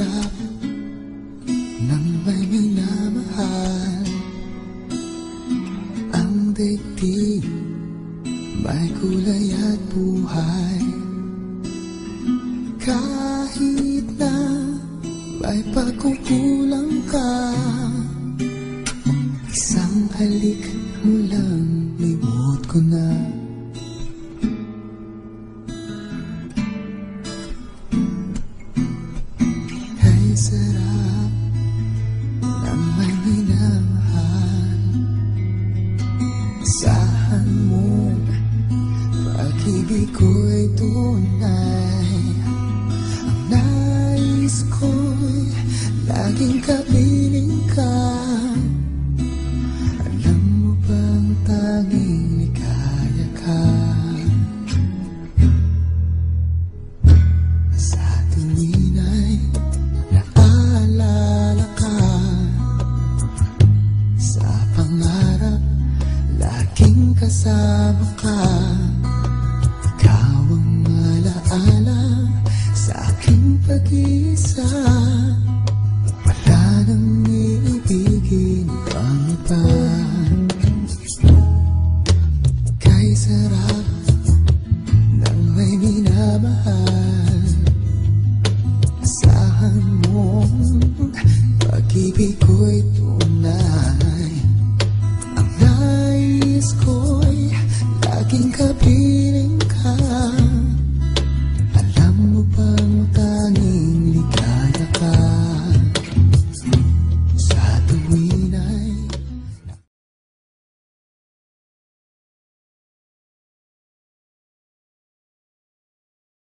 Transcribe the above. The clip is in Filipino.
sarap ng may minamahal. Ang daigdig may kulay at buhay. Kahit na may pagkukulang ka, isang halik mo lang limot ko na. Ay sarap ng may minamahal. Asahan mo, pag-ibig ko'y tunay. Ang nais ko'y laging kapiling ka. Alam mo bang tanging ligaya ka? Sa tuwin ay naalala ka. Sa pangarap laging kasama ka. Ikaw ang alaala sa aking pag-iisa. Wala nang iibigin pang iba. Kay sarap ng may minamahal. Asahan mo, pag-ibig